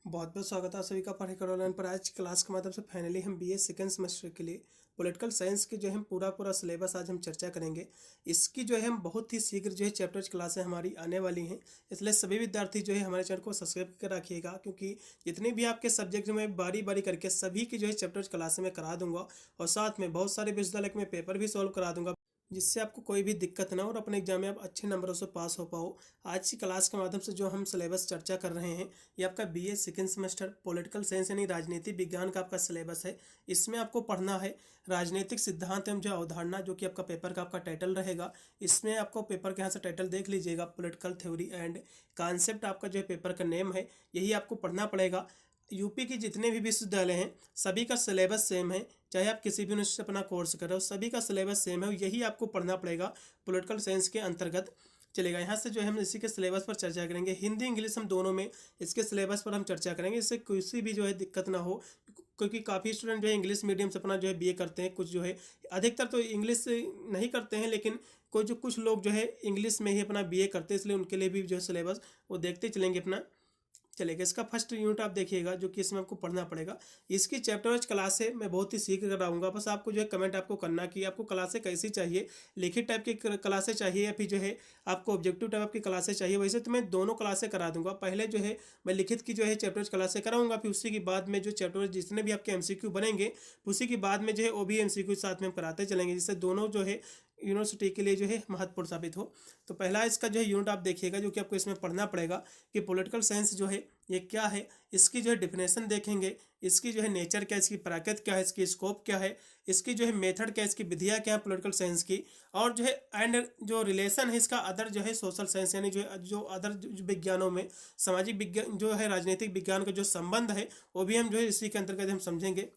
बहुत बहुत स्वागत है आप सभी का पढ़ेकर ऑनलाइन पर। आज क्लास के माध्यम से फाइनली हम बीए सेकेंड सेमेस्टर के लिए पॉलिटिकल साइंस की जो है हम पूरा सिलेबस आज हम चर्चा करेंगे। इसकी जो है हम बहुत ही शीघ्र जो है चैप्टर्स क्लासें हमारी आने वाली हैं, इसलिए सभी विद्यार्थी जो है हमारे चैनल को सब्सक्राइब कर रखिएगा, क्योंकि जितने भी आपके सब्जेक्ट में बारी बारी करके सभी की जो है चैप्टर्स क्लासें मैं करा दूंगा और साथ में बहुत सारे विश्वविद्यालय में पेपर भी सॉल्व करा दूंगा, जिससे आपको कोई भी दिक्कत ना हो और अपने एग्जाम में आप अच्छे नंबरों से पास हो पाओ। आज की क्लास के माध्यम से जो हम सिलेबस चर्चा कर रहे हैं, ये आपका BA second semester political science यानी राजनीति विज्ञान का आपका सिलेबस है। इसमें आपको पढ़ना है राजनीतिक सिद्धांत एवं जो अवधारणा, जो कि आपका पेपर का आपका टाइटल रहेगा। इसमें आपको पेपर के यहाँ से टाइटल देख लीजिएगा, पॉलिटिकल थ्योरी एंड कॉन्सेप्ट आपका जो है पेपर का नेम है, यही आपको पढ़ना पड़ेगा। यूपी के जितने भी विश्वविद्यालय हैं सभी का सिलेबस सेम है, चाहे आप किसी भी यूनिवर्सिटी से अपना कोर्स कर रहे हो, सभी का सिलेबस सेम है, यही आपको पढ़ना पड़ेगा पॉलिटिकल साइंस के अंतर्गत। चलेगा, यहाँ से जो है हम इसी के सिलेबस पर चर्चा करेंगे। हिंदी इंग्लिश हम दोनों में इसके सिलेबस पर हम चर्चा करेंगे, इससे किसी भी जो है दिक्कत ना हो, क्योंकि काफ़ी स्टूडेंट जो है इंग्लिश मीडियम से अपना जो है बीए करते हैं, कुछ जो है अधिकतर तो इंग्लिश नहीं करते हैं, लेकिन कुछ लोग जो है इंग्लिश में ही अपना बीए करते हैं, इसलिए उनके लिए भी जो है सिलेबस वो देखते चलेंगे अपना। चलेगा, इसका फर्स्ट यूनिट आप देखिएगा, जो कि इसमें आपको पढ़ना पड़ेगा। इसकी चैप्टर वाइज क्लास है, मैं बहुत ही सीख कराऊंगा। बस आपको जो है कमेंट आपको करना कि आपको क्लासें कैसी चाहिए, लिखित टाइप की क्लासें चाहिए या फिर जो है आपको ऑब्जेक्टिव टाइप की क्लासें चाहिए। वैसे तो मैं दोनों क्लासें करा दूंगा, पहले जो है मैं लिखित की जो है चैप्टर क्लासें कराऊंगा, फिर उसी के बाद में जो चैप्टर जितने भी आपके एमसीक्यू बनेंगे उसी के बाद में जो है वो भी एमसीक्यू साथ में हम कराते चलेंगे, जिससे दोनों जो है यूनिवर्सिटी के लिए जो है महत्वपूर्ण साबित हो। तो पहला इसका जो है यूनिट आप देखिएगा, जो कि आपको इसमें पढ़ना पड़ेगा कि पॉलिटिकल साइंस जो है ये क्या है। इसकी जो है डिफिनेशन देखेंगे, इसकी जो है नेचर क्या है, इसकी प्रकृति क्या है, इसकी स्कोप क्या है, इसकी जो है मेथड क्या है, इसकी विधियाँ क्या है पॉलिटिकल साइंस की, और जो है एंड जो रिलेशन है इसका अदर जो है सोशल साइंस यानी जो अदर विज्ञानों में सामाजिक विज्ञान जो है राजनीतिक विज्ञान का जो संबंध है वो भी हम जो है इसी के अंतर्गत हम समझेंगे।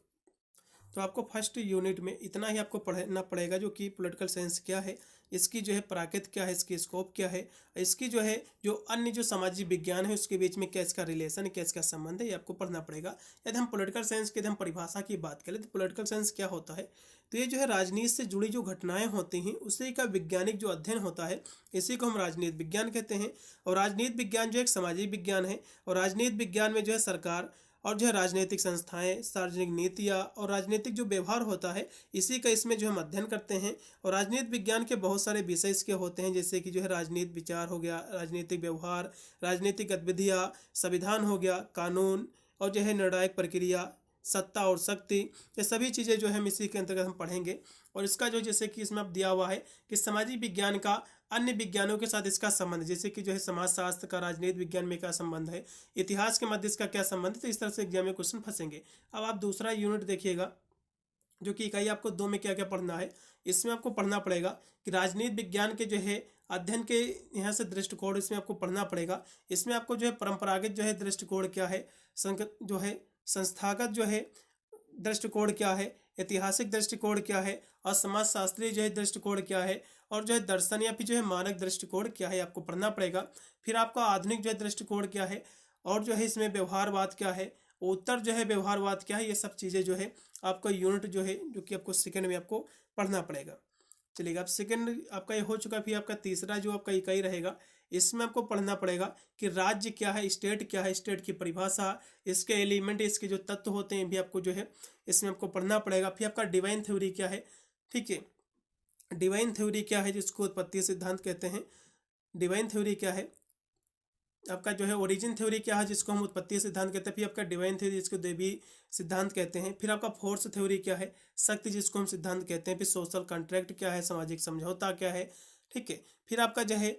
तो आपको फर्स्ट यूनिट में इतना ही आपको पढ़ना पड़ेगा, जो कि पॉलिटिकल साइंस क्या है, इसकी जो है प्रकृति क्या है, इसकी स्कोप क्या है, इसकी जो है जो अन्य जो सामाजिक विज्ञान है उसके बीच में क्या इसका रिलेशन है, क्या इसका संबंध है, ये आपको पढ़ना पड़ेगा। यदि हम पॉलिटिकल साइंस की यदि हम परिभाषा की बात करें तो पॉलिटिकल साइंस क्या होता है, तो ये जो है राजनीति से जुड़ी जो घटनाएं होती हैं उसी का वैज्ञानिक जो अध्ययन होता है, इसी को हम राजनीति विज्ञान कहते हैं। और राजनीति विज्ञान जो एक सामाजिक विज्ञान है, और राजनीति विज्ञान में जो है सरकार और जो है राजनीतिक संस्थाएं, सार्वजनिक नीतियाँ और राजनीतिक जो व्यवहार होता है, इसी का इसमें जो हम अध्ययन करते हैं। और राजनीति विज्ञान के बहुत सारे विषय इसके होते हैं, जैसे कि जो है राजनीतिक विचार हो गया, राजनीतिक व्यवहार, राजनीतिक गतिविधियाँ, संविधान हो गया, कानून, और जो है निर्णायक प्रक्रिया, सत्ता और शक्ति, ये सभी चीज़ें जो है हम इसी के अंतर्गत हम पढ़ेंगे। और इसका जो जैसे कि इसमें अब दिया हुआ है कि सामाजिक विज्ञान का अन्य विज्ञानों के साथ इसका संबंध, जैसे कि जो है समाजशास्त्र का राजनीति विज्ञान में क्या संबंध है, इतिहास के मध्य इसका क्या संबंध है, तो इस तरह से एग्जाम में क्वेश्चन फंसेंगे। अब आप दूसरा यूनिट देखिएगा, जो कि इकाई आपको दो में क्या क्या पढ़ना है। इसमें आपको पढ़ना पड़ेगा कि राजनीति विज्ञान के जो है अध्ययन के यहाँ से दृष्टिकोण इसमें आपको पढ़ना पड़ेगा। इसमें आपको जो है परंपरागत जो है दृष्टिकोण क्या है, संगत जो है संस्थागत जो है दृष्टिकोण क्या है, ऐतिहासिक दृष्टिकोण क्या है, और समाजशास्त्रीय जो है दृष्टिकोण क्या है, और जो है दर्शन या फिर जो है मानक दृष्टिकोण क्या है, आपको पढ़ना पड़ेगा। फिर आपका आधुनिक जो है दृष्टिकोण क्या है, और जो है इसमें व्यवहारवाद क्या है, उत्तर जो है व्यवहारवाद क्या है, ये सब चीज़ें जो है आपका यूनिट जो है जो कि आपको सेकंड में आपको पढ़ना पड़ेगा। चलिएगा, अब सेकंड आपका ये हो चुका, फिर आपका तीसरा जो आपका इकाई रहेगा, इसमें आपको पढ़ना पड़ेगा कि राज्य क्या है, स्टेट क्या है, स्टेट की परिभाषा, इसके एलिमेंट, इसके जो तत्व होते हैं भी आपको जो है इसमें आपको पढ़ना पड़ेगा। फिर आपका डिवाइन थ्योरी क्या है, ठीक है, डिवाइन थ्योरी क्या है जिसको उत्पत्ति सिद्धांत कहते हैं, डिवाइन थ्योरी क्या है, आपका जो है ओरिजिन थ्योरी क्या है जिसको हम उत्पत्ति सिद्धांत कहते हैं, फिर आपका डिवाइन थ्योरी जिसको देवी सिद्धांत कहते हैं, फिर आपका फोर्स थ्योरी क्या है, शक्ति जिसको हम सिद्धांत कहते हैं, फिर सोशल कॉन्ट्रैक्ट क्या है, सामाजिक समझौता क्या है, ठीक है, फिर आपका जो है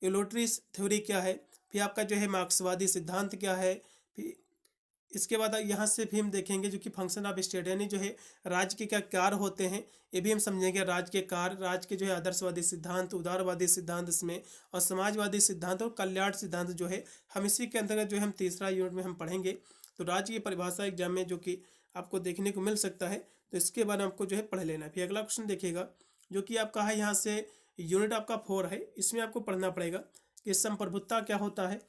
इलोट्री थ्योरी क्या है, फिर आपका जो है मार्क्सवादी सिद्धांत क्या है, फिर इसके बाद यहाँ से भी हम देखेंगे जो कि फंक्शन ऑफ स्टेट यानी जो है राज्य के क्या कार्य होते हैं, ये भी हम समझेंगे। राज्य के कार्य, राज्य के जो है आदर्शवादी सिद्धांत, उदारवादी सिद्धांत इसमें, और समाजवादी सिद्धांत और कल्याण सिद्धांत जो है हम इसी के अंतर्गत जो है हम तीसरा यूनिट में हम पढ़ेंगे। तो राज्य की परिभाषा एग्जाम में जो कि आपको देखने को मिल सकता है, तो इसके बाद आपको जो है पढ़ लेना है। फिर अगला क्वेश्चन देखिएगा, जो कि आपका है यहाँ से यूनिट आपका 4 है, इसमें आपको पढ़ना पड़ेगा कि संप्रभुता क्या होता है।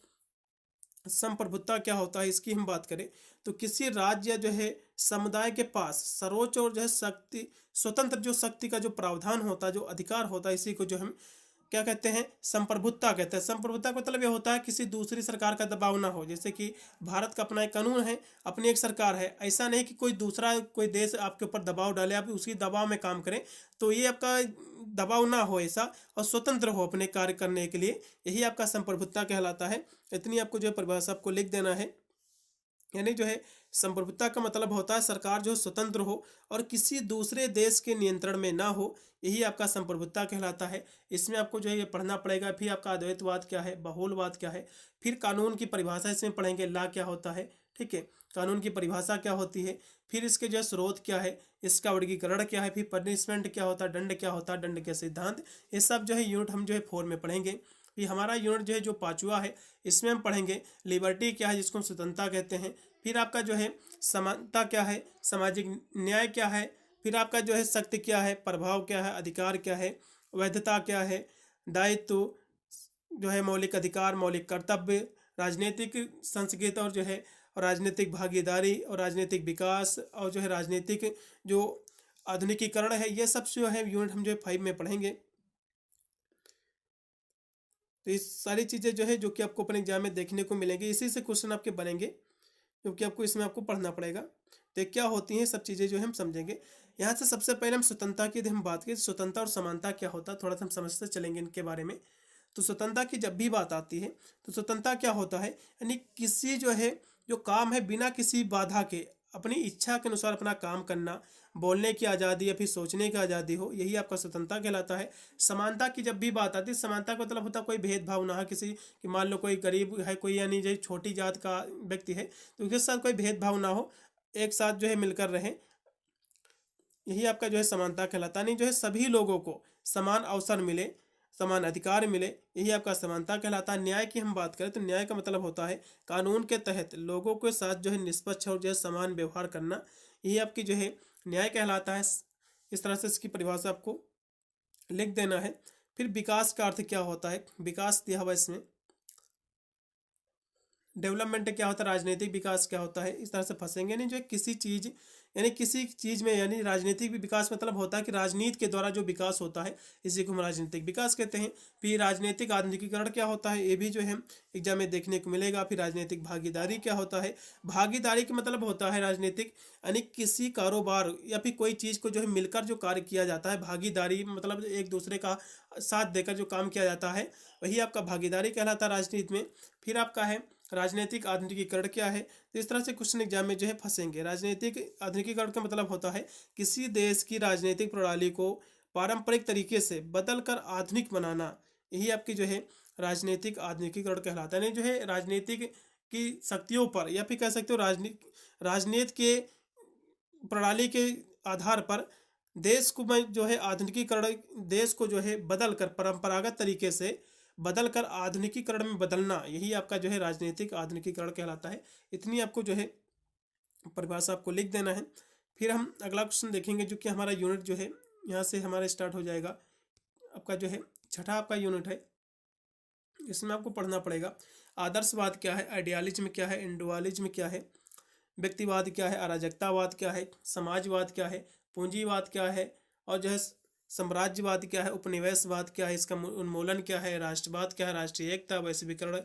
संप्रभुता क्या होता है इसकी हम बात करें तो किसी राज्य या जो है समुदाय के पास सर्वोच्च और जो है शक्ति स्वतंत्र जो शक्ति का जो प्रावधान होता है, जो अधिकार होता है, इसी को जो हम क्या कहते हैं, संप्रभुता कहते हैं। संप्रभुता का मतलब ये होता है किसी दूसरी सरकार का दबाव ना हो। जैसे कि भारत का अपना एक कानून है, अपनी एक सरकार है, ऐसा नहीं कि कोई दूसरा कोई देश आपके ऊपर दबाव डाले, आप उसी दबाव में काम करें, तो ये आपका दबाव ना हो ऐसा, और स्वतंत्र हो अपने कार्य करने के लिए, यही आपका संप्रभुता कहलाता है। इतनी आपको जो परिभाषा आपको लिख देना है। यानी जो है संप्रभुता का मतलब होता है सरकार जो स्वतंत्र हो और किसी दूसरे देश के नियंत्रण में ना हो, यही आपका संप्रभुता कहलाता है। इसमें आपको जो है ये पढ़ना पड़ेगा। फिर आपका अद्वैतवाद क्या है, बहुलवाद क्या है, फिर कानून की परिभाषा इसमें पढ़ेंगे, ला क्या होता है, ठीक है, कानून की परिभाषा क्या होती है, फिर इसके जो स्रोत क्या है, इसका वर्गीकरण क्या है, फिर पनिशमेंट क्या होता है, दंड क्या होता है, दंड के सिद्धांत, ये सब जो है यूनिट हम जो है 4 में पढ़ेंगे। ये हमारा यूनिट जो है जो 5वां है, इसमें हम पढ़ेंगे लिबर्टी क्या है, जिसको हम स्वतंत्रता कहते हैं। फिर आपका जो है समानता क्या है, सामाजिक न्याय क्या है, फिर आपका जो है शक्ति क्या है, प्रभाव क्या है, अधिकार क्या है, वैधता क्या है, दायित्व जो है, मौलिक अधिकार, मौलिक कर्तव्य, राजनीतिक संस्कृति और जो है राजनीतिक भागीदारी और राजनीतिक विकास और जो है राजनीतिक जो आधुनिकीकरण है, ये सब जो है यूनिट हम जो है 5 में पढ़ेंगे। तो ये सारी चीज़ें जो है जो कि आपको अपने एग्जाम में देखने को मिलेंगी, इसी से क्वेश्चन आपके बनेंगे, क्योंकि आपको इसमें आपको पढ़ना पड़ेगा। तो क्या होती हैं सब चीज़ें जो हम समझेंगे। यहाँ से सबसे पहले हम स्वतंत्रता की यदि हम बात करें, स्वतंत्रता और समानता क्या होता है, थोड़ा सा हम समझते चलेंगे इनके बारे में। तो स्वतंत्रता की जब भी बात आती है तो स्वतंत्रता क्या होता है, यानी किसी जो है जो काम है बिना किसी बाधा के अपनी इच्छा के अनुसार अपना काम करना, बोलने की आज़ादी या फिर सोचने की आज़ादी हो, यही आपका स्वतंत्रता कहलाता है। समानता की जब भी बात आती है, समानता का मतलब होता है कोई भेदभाव ना हो किसी कि, मान लो कोई गरीब है, कोई यानी जो छोटी जात का व्यक्ति है तो उसके साथ कोई भेदभाव ना हो, एक साथ जो है मिलकर रहें, यही आपका जो है समानता कहलाता है। नहीं जो है सभी लोगों को समान अवसर मिले, समान अधिकार मिले, यही आपका समानता कहलाता है। न्याय की हम बात करें तो न्याय का मतलब होता है कानून के तहत लोगों के साथ जो है निष्पक्ष और जो है समान व्यवहार करना, यही आपकी जो है न्याय कहलाता है। इस तरह से इसकी परिभाषा आपको लिख देना है। फिर विकास का अर्थ क्या होता है, विकास दिया हुआ इसमें। डेवलपमेंट क्या होता है, राजनीतिक विकास क्या होता है, इस तरह से फंसेंगे नहीं। जो है किसी चीज़ यानी किसी चीज़ में, यानी राजनीतिक विकास मतलब होता है कि राजनीति के द्वारा जो विकास होता है, इसी को हम राजनीतिक विकास कहते हैं। फिर राजनीतिक आधुनिकीकरण क्या होता है, ये भी जो है एग्जाम में देखने को मिलेगा। फिर राजनीतिक भागीदारी क्या होता है, भागीदारी का मतलब होता है राजनीतिक यानी किसी कारोबार या फिर कोई चीज़ को जो है मिलकर जो कार्य किया जाता है, भागीदारी मतलब एक दूसरे का साथ देकर जो काम किया जाता है, वही आपका भागीदारी कहलाता है राजनीति में। फिर आपका है राजनीतिक आधुनिकीकरण क्या है, तो इस तरह से क्वेश्चन एग्जाम में जो है फंसेंगे। राजनीतिक आधुनिकीकरण का मतलब होता है किसी देश की राजनीतिक प्रणाली को पारंपरिक तरीके से बदलकर आधुनिक बनाना, यही आपकी जो है राजनीतिक आधुनिकीकरण कहलाता है। नहीं जो है राजनीतिक की शक्तियों पर या फिर कह सकते हो राजनीति के प्रणाली के आधार पर देश को में जो है आधुनिकीकरण, देश को जो है बदल कर परंपरागत तरीके से बदल कर आधुनिकीकरण में बदलना, यही आपका जो है राजनीतिक आधुनिकीकरण कहलाता है। इतनी आपको जो है परिभाषा आपको लिख देना है। फिर हम अगला क्वेश्चन देखेंगे जो कि हमारा यूनिट जो है यहाँ से हमारा स्टार्ट हो जाएगा। आपका जो है 6ठा आपका यूनिट है, इसमें आपको पढ़ना पड़ेगा आदर्शवाद क्या है, आइडियालिज्म क्या है, इंडिविजुअलिज्म क्या है, व्यक्तिवाद क्या है, अराजकतावाद क्या है, समाजवाद क्या है, पूंजीवाद क्या है, और जो है साम्राज्यवाद क्या है, उपनिवेशवाद क्या है, इसका उन्मूलन क्या है, राष्ट्रवाद क्या है, राष्ट्रीय एकता, वैश्वीकरण,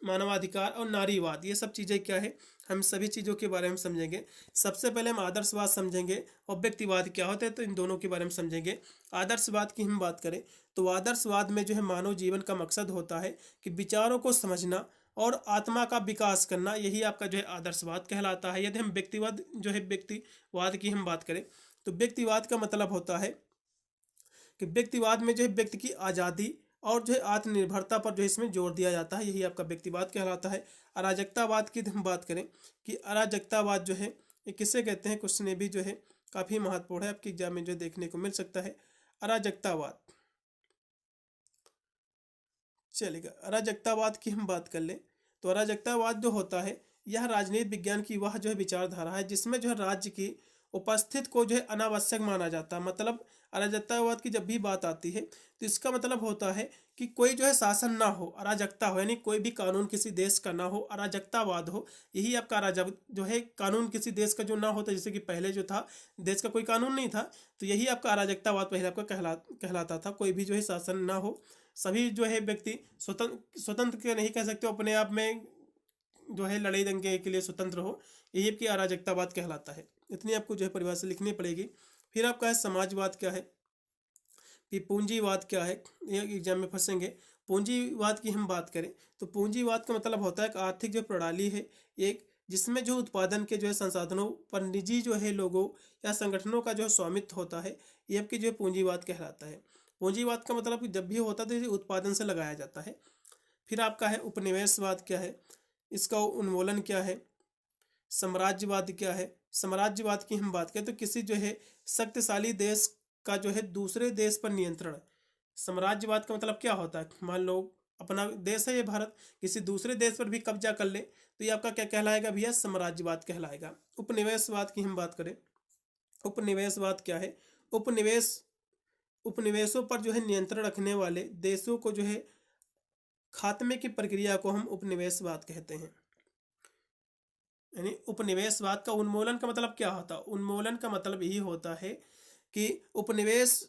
मानवाधिकार और नारीवाद, ये सब चीज़ें क्या है, हम सभी चीज़ों के बारे में समझेंगे। सबसे पहले हम आदर्शवाद समझेंगे और व्यक्तिवाद क्या होता है, तो इन दोनों के बारे में समझेंगे। आदर्शवाद की हम बात करें तो आदर्शवाद में जो है मानव जीवन का मकसद होता है कि विचारों को समझना और आत्मा का विकास करना, यही आपका जो है आदर्शवाद कहलाता है। यदि हम व्यक्तिवाद जो है व्यक्तिवाद की हम बात करें तो व्यक्तिवाद का मतलब होता है कि व्यक्तिवाद में जो है व्यक्ति की आज़ादी और जो है आत्मनिर्भरता पर जो है इसमें जोर दिया जाता है, यही आपका व्यक्तिवाद कहलाता है। अराजकतावाद की हम बात करें कि अराजकतावाद जो है ये किसे कहते हैं, क्वेश्चन ये भी जो है काफ़ी महत्वपूर्ण है, आपके एग्जाम में जो देखने को मिल सकता है। अराजकतावाद, चलेगा, अराजकतावाद की हम बात कर लें तो अराजकतावाद जो होता है यह राजनीति विज्ञान की वह जो है विचारधारा है जिसमें जो है राज्य की उपस्थित को जो है अनावश्यक माना जाता है। मतलब अराजकतावाद की जब भी बात आती है तो इसका मतलब होता है कि कोई जो है शासन ना हो, अराजकता हो, यानी कोई भी कानून किसी देश का ना हो, अराजकतावाद हो, यही आपका अराजक जो है कानून किसी देश का जो ना होता, जैसे कि पहले जो था देश का कोई कानून नहीं था, तो यही आपका अराजकतावाद पहले आपका कहलाता था, कोई भी जो है शासन ना हो, सभी जो है व्यक्ति स्वतंत्र के नहीं कह सकते, अपने आप में जो है लड़ाई दंगे के लिए स्वतंत्र हो, यही आपकी अराजकतावाद कहलाता है। इतनी आपको जो है परिभाषा लिखनी पड़ेगी। फिर आपका है समाजवाद क्या है, फिर पूंजीवाद क्या है, ये एग्जाम में फंसेंगे। पूंजीवाद की हम बात करें तो पूंजीवाद का मतलब होता है कि आर्थिक जो प्रणाली है एक, जिसमें जो उत्पादन के जो है संसाधनों पर निजी जो है लोगों या संगठनों का जो है स्वामित्व होता है, ये आपकी जो है पूंजीवाद कहलाता है। पूंजीवाद का मतलब कि जब भी होता है तो ये उत्पादन से लगाया जाता है। फिर आपका है उपनिवेशवाद क्या है, इसका उन्मूलन क्या है। साम्राज्यवाद क्या है, साम्राज्यवाद की हम बात करें तो किसी जो है शक्तिशाली देश का जो है दूसरे देश पर नियंत्रण। साम्राज्यवाद का मतलब क्या होता है, मान लो अपना देश है ये भारत, किसी दूसरे देश पर भी कब्जा कर ले तो ये आपका क्या कहलाएगा भैया, साम्राज्यवाद कहलाएगा। उपनिवेशवाद की हम बात करें, उपनिवेशवाद क्या है, उपनिवेशों पर जो है नियंत्रण रखने वाले देशों को जो है खात्मे की प्रक्रिया को हम उपनिवेशवाद कहते हैं। यानी उपनिवेशवाद का उन्मूलन का मतलब क्या होता है, उन्मूलन का मतलब यही होता है कि उपनिवेश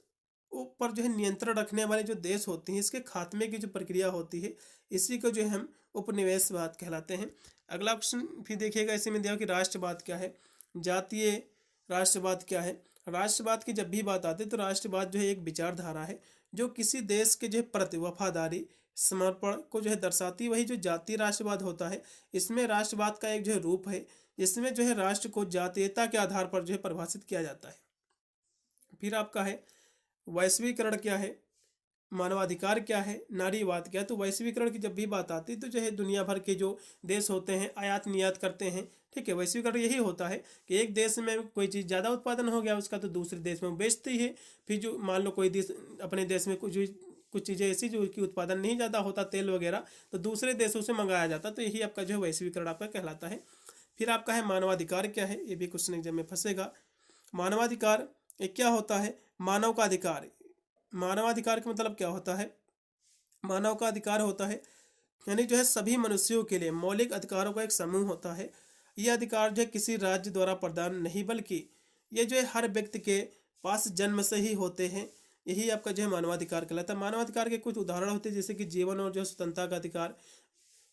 पर जो है नियंत्रण रखने वाले जो देश होते हैं इसके खात्मे की जो प्रक्रिया होती है, इसी को जो है हम उपनिवेशवाद कहलाते हैं। अगला क्वेश्चन फिर देखिएगा, इसी में दिया कि राष्ट्रवाद क्या है, जातीय राष्ट्रवाद क्या है। राष्ट्रवाद की जब भी बात आती है तो राष्ट्रवाद जो है एक विचारधारा है जो किसी देश के जो है प्रति वफादारी समर्पण को जो है दर्शाती, वही जो जातीय राष्ट्रवाद होता है। इसमें राष्ट्रवाद का एक जो है रूप है, इसमें जो है राष्ट्र को जातीयता के आधार पर जो है परिभाषित किया जाता है। फिर आपका है वैश्वीकरण क्या है, मानवाधिकार क्या है, नारीवाद क्या है। तो वैश्वीकरण की जब भी बात आती है तो जो है दुनिया भर के जो देश होते हैं आयात निर्यात करते हैं, ठीक है। वैश्वीकरण यही होता है कि एक देश में कोई चीज़ ज़्यादा उत्पादन हो गया उसका तो दूसरे देश में बेचती है। फिर जो मान लो कोई देश अपने देश में कुछ चीज़ें ऐसी जो कि उत्पादन नहीं ज़्यादा होता, तेल वगैरह, तो दूसरे देशों से मंगाया जाता, तो यही आपका जो है वैश्वीकरण आपका कहलाता है। फिर आपका है मानवाधिकार क्या है, ये भी क्वेश्चन एग्जाम में फंसेगा। मानवाधिकार ये क्या होता है, मानव का अधिकार। मानवाधिकार का मतलब क्या होता है, मानव का अधिकार होता है यानी जो है सभी मनुष्यों के लिए मौलिक अधिकारों का एक समूह होता है। यह अधिकार जो है किसी राज्य द्वारा प्रदान नहीं, बल्कि ये जो है हर व्यक्ति के पास जन्म से ही होते हैं। यही आपका जो है मानवाधिकार कहलाता है। मानवाधिकार के कुछ उदाहरण होते हैं जैसे कि जीवन और जो है स्वतंत्रता का अधिकार,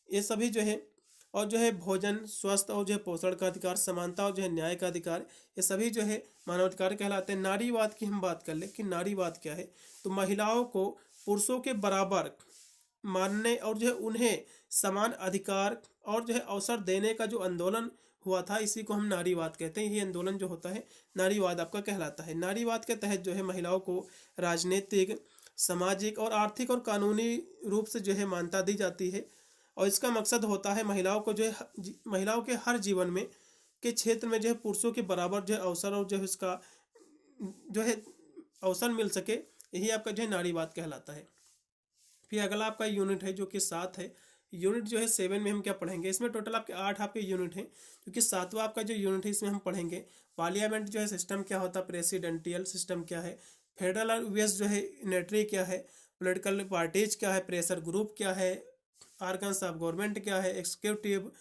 ये सभी जो है, और जो है भोजन, स्वस्थ और जो है पोषण का अधिकार, समानता और जो है न्याय का अधिकार, ये सभी जो है मानवाधिकार कहलाते हैं। नारीवाद की हम बात कर ले कि नारीवाद क्या है, तो महिलाओं को पुरुषों के बराबर मानने और जो है उन्हें समान अधिकार और जो है अवसर देने का जो आंदोलन हुआ था, इसी को हम नारीवाद कहते हैं। ये आंदोलन जो होता है नारीवाद आपका कहलाता है। नारीवाद के तहत जो है महिलाओं को राजनीतिक, सामाजिक और आर्थिक और कानूनी रूप से जो है मान्यता दी जाती है, और इसका मकसद होता है महिलाओं को जो है महिलाओं के हर जीवन में के क्षेत्र में जो है पुरुषों के बराबर जो है अवसर और जो है उसका जो है अवसर मिल सके, यही आपका जो है नारीवाद कहलाता है। फिर अगला आपका यूनिट है जो कि 7 है। यूनिट जो है 7 में हम क्या पढ़ेंगे, इसमें टोटल आपके 8 आपके यूनिट हैं, क्योंकि 7वां आपका जो यूनिट है इसमें हम पढ़ेंगे पार्लियामेंट जो है सिस्टम क्या होता है, प्रेसिडेंटियल सिस्टम क्या है, फेडरल और यूएस जो है यूनिटरी क्या है, पॉलिटिकल पार्टीज क्या है, प्रेशर ग्रुप क्या है, आर्गन्स ऑफ गवर्नमेंट क्या है, एग्जीक्यूटिव,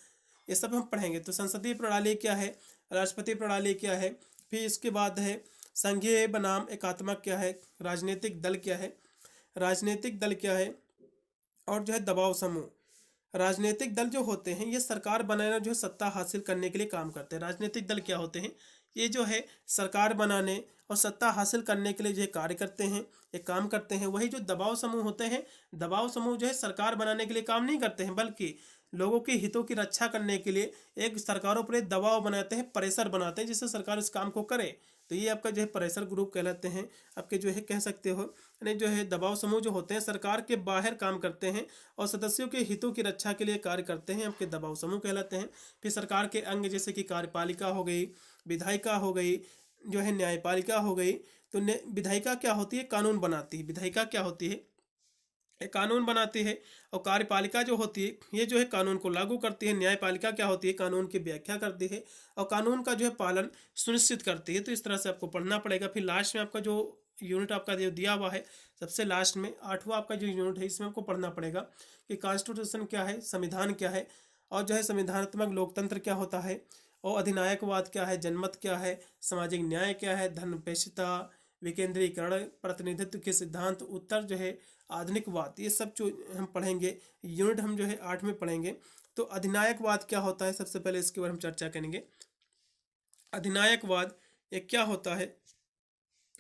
ये सब हम पढ़ेंगे। तो संसदीय प्रणाली क्या है, राष्ट्रपति प्रणाली क्या है, फिर इसके बाद है संघीय बनाम एकात्मक क्या है, राजनीतिक दल क्या है, राजनीतिक दल क्या है, और जो है दबाव समूह। राजनीतिक दल जो होते हैं ये सरकार बनाना जो है सत्ता हासिल करने के लिए काम करते हैं। राजनीतिक दल क्या होते हैं, ये जो है सरकार बनाने और सत्ता हासिल करने के लिए जो है कार्य करते हैं, ये काम करते हैं। वही जो दबाव समूह होते हैं, दबाव समूह जो है सरकार बनाने के लिए काम नहीं करते हैं, बल्कि लोगों के हितों की रक्षा करने के लिए एक सरकारों पर दबाव बनाते हैं, प्रेशर बनाते हैं जिससे सरकार इस काम को करे। तो ये आपका जो है प्रेशर ग्रुप कहलाते हैं आपके, जो है कह सकते हो। यानी जो है दबाव समूह जो होते हैं सरकार के बाहर काम करते हैं और सदस्यों के हितों की रक्षा के लिए कार्य करते हैं, आपके दबाव समूह कहलाते हैं। फिर सरकार के अंग जैसे कि कार्यपालिका हो गई, विधायिका हो गई, जो है न्यायपालिका हो गई। तो विधायिका क्या होती है, कानून बनाती है। विधायिका क्या होती है, कानून बनाती है। और कार्यपालिका जो होती है ये जो है कानून को लागू करती है। न्यायपालिका क्या होती है, कानून की व्याख्या करती है और कानून का जो है पालन सुनिश्चित करती है। तो इस तरह से आपको पढ़ना पड़ेगा। फिर लास्ट में आपका जो यूनिट आपका जो दिया हुआ है सबसे लास्ट में 8वां आपका जो यूनिट है इसमें आपको पढ़ना पड़ेगा कि कॉन्स्टिट्यूशन क्या है, संविधान क्या है, और जो है संविधानात्मक लोकतंत्र क्या होता है, और अधिनायकवाद क्या है, जनमत क्या है, सामाजिक न्याय क्या है, धर्मपेक्षता, विकेंद्रीकरण, प्रतिनिधित्व के सिद्धांत, उत्तर जो है आधुनिकवाद, ये सब जो हम पढ़ेंगे। यूनिट हम जो है 8 में पढ़ेंगे। तो अधिनायकवाद क्या होता है, सबसे पहले इसके बारे में चर्चा करेंगे। अधिनायकवाद ये क्या होता है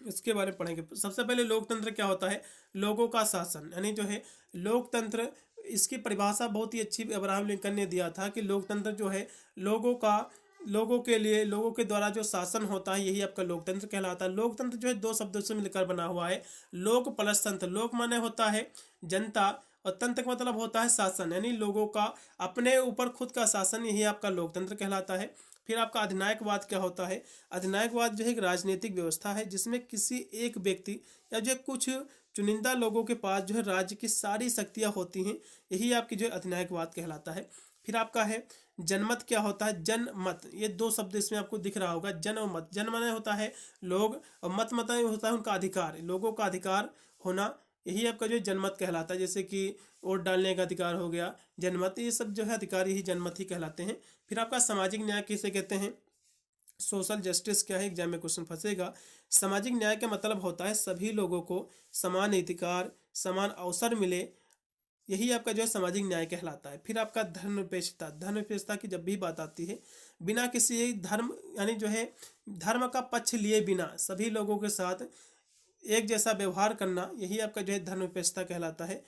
इसके बारे में पढ़ेंगे। सबसे पहले लोकतंत्र क्या होता है, लोगों का शासन, यानी जो है लोकतंत्र, इसकी परिभाषा बहुत ही अच्छी अब्राहम लिंकन ने दिया था कि लोकतंत्र जो है लोगों के लिए, लोगों के द्वारा जो शासन होता है, यही आपका लोकतंत्र कहलाता है। लोकतंत्र जो है दो शब्दों से मिलकर बना हुआ है, लोक प्लस तंत्र। लोक माने होता है जनता और तंत्र का मतलब होता है शासन, यानी लोगों का अपने ऊपर खुद का शासन, यही आपका लोकतंत्र कहलाता है। फिर आपका अधिनायकवाद क्या होता है, अधिनायकवाद जो है एक राजनीतिक व्यवस्था है जिसमें किसी एक व्यक्ति या जो कुछ चुनिंदा लोगों के पास जो है राज्य की सारी शक्तियां होती हैं, यही आपकी जो है अधिनायकवाद कहलाता है। फिर आपका है जनमत क्या होता है, जनमत, ये दो शब्द इसमें आपको दिख रहा होगा, जन और मत। जन माने होता है लोग और मत मतलब होता है उनका अधिकार, लोगों का अधिकार होना, यही आपका जो जनमत कहलाता है। जैसे कि वोट डालने का अधिकार हो गया, जनमत, ये सब जो है अधिकार यही जनमत ही कहलाते हैं। फिर आपका सामाजिक न्याय किसे कहते हैं, सोशल जस्टिस क्या है, एग्जाम में क्वेश्चन फंसेगा। सामाजिक न्याय का मतलब होता है सभी लोगों को समान अधिकार, समान अवसर मिले, यही आपका जो है सामाजिक न्याय कहलाता है। फिर आपका धर्मनिरपेक्षता, धर्मनिरपेक्षता की जब भी बात आती है, बिना किसी धर्म, यानी जो है धर्म का पक्ष लिए बिना सभी लोगों के साथ एक जैसा व्यवहार करना, यही आपका जो है धर्मनिरपेक्षता कहलाता है।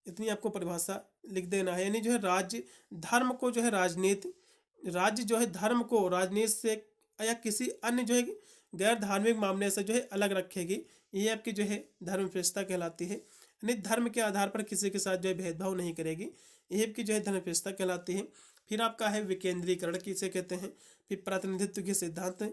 इतनी आपको परिभाषा लिख देना है। यानी जो है राज्य धर्म को जो है राजनीति, राज्य जो है धर्म को राजनीति से या किसी अन्य जो है गैर धार्मिक मामले से जो है अलग रखेगी, ये आपकी जो है धर्मनिरपेक्षता कहलाती है। यानी धर्म के आधार पर किसी के साथ जो है भेदभाव नहीं करेगी, ये आपकी जो है धर्मनिरपेक्षता कहलाती है। फिर आपका है विकेंद्रीकरण किसे कहते हैं। फिर प्रतिनिधित्व के सिद्धांत,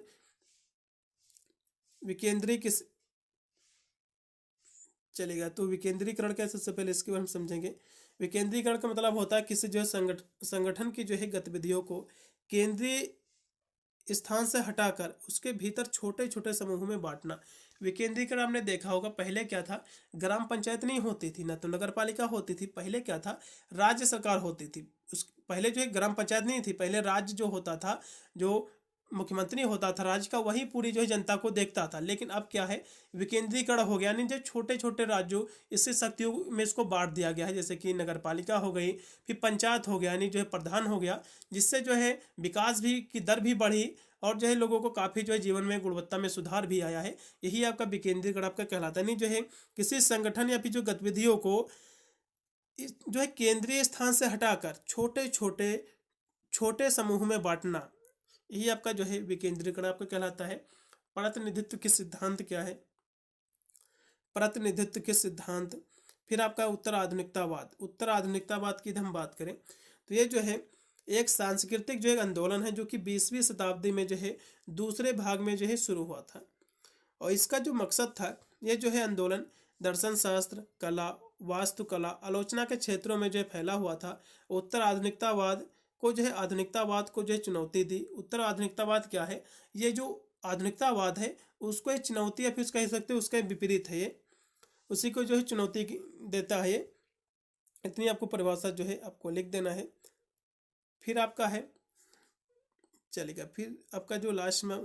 चलेगा। तो विकेंद्रीकरण क्या है, सबसे पहले इसके बारे में समझेंगे। विकेंद्रीकरण का मतलब होता है किसी जो है संगठन की जो है गतिविधियों को केंद्रीय स्थान से हटाकर उसके भीतर छोटे छोटे समूहों में बांटना। विकेंद्रीकरण हमने देखा होगा, पहले क्या था, ग्राम पंचायत नहीं होती थी, ना तो नगर पालिका होती थी, पहले क्या था, राज्य सरकार होती थी। उस पहले जो है ग्राम पंचायत नहीं थी, पहले राज्य जो होता था, जो मुख्यमंत्री होता था राज्य का, वही पूरी जो है जनता को देखता था। लेकिन अब क्या है, विकेंद्रीकरण हो गया, यानी जो छोटे छोटे राज्यों, इससे शक्तियों में इसको बांट दिया गया है। जैसे कि नगर पालिका हो गई, फिर पंचायत हो गया, यानी जो है प्रधान हो गया, जिससे जो है विकास भी की दर भी बढ़ी और जो है लोगों को काफ़ी जो है जीवन में गुणवत्ता में सुधार भी आया है। यही आपका विकेंद्रीकरण आपका कहलाता है। नहीं जो है किसी संगठन या फिर जो गतिविधियों को जो है केंद्रीय स्थान से हटाकर छोटे समूह में बांटना, यही आपका जो है विकेंद्रीकरण आपका कहलाता है। प्रतिनिधित्व के सिद्धांत क्या है, प्रतिनिधित्व के सिद्धांत। फिर आपका उत्तर आधुनिकतावाद, उत्तर आधुनिकतावाद की हम बात करें तो ये जो है एक सांस्कृतिक जो एक आंदोलन है, जो कि 20वीं शताब्दी में जो है दूसरे भाग में जो है शुरू हुआ था। और इसका जो मकसद था, ये जो है आंदोलन दर्शन शास्त्र, कला, वास्तुकला, आलोचना के क्षेत्रों में जो है फैला हुआ था। उत्तर आधुनिकतावाद को जो है चुनौती दी। उत्तर आधुनिकतावाद क्या है, ये जो आधुनिकतावाद है उसको एक चुनौती या फिर कह सकते हो उसका विपरीत है, ये उसी को जो है चुनौती देता है ये। इतनी आपको परिभाषा जो है आपको लिख देना है। फिर आपका है, चलेगा, फिर आपका जो लास्ट में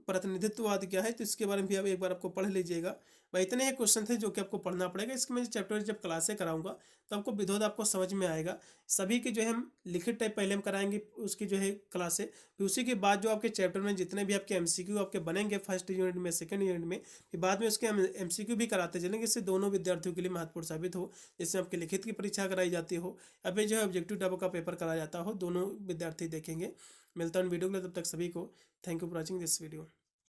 प्रतिनिधित्ववाद क्या है, तो इसके बारे में भी आप एक बार आपको पढ़ लीजिएगा। भाई इतने ही क्वेश्चन थे जो कि आपको पढ़ना पड़ेगा। इसके मैं चैप्टर जब क्लासें कराऊंगा तो आपको विधोद आपको समझ में आएगा। सभी की जो है हम लिखित टाइप पहले हम कराएंगे, उसकी जो है क्लासें, फिर उसी के बाद जो आपके चैप्टर में जितने भी आपके एमसीक्यू आपके बनेंगे फर्स्ट यूनिट में, सेकंड यूनिट में, फिर बाद में उसके हम एमसीक्यू भी कराते चलेंगे। इससे दोनों विद्यार्थियों के लिए महत्वपूर्ण साबित हो। जैसे आपके लिखित की परीक्षा कराई जाती हो, अभी जो है ऑब्जेक्टिव टाइप का पेपर कराया जाता हो, दोनों विद्यार्थी देखेंगे। मिलता हूँ वीडियो के लिए, तब तक सभी को thank you for watching this video.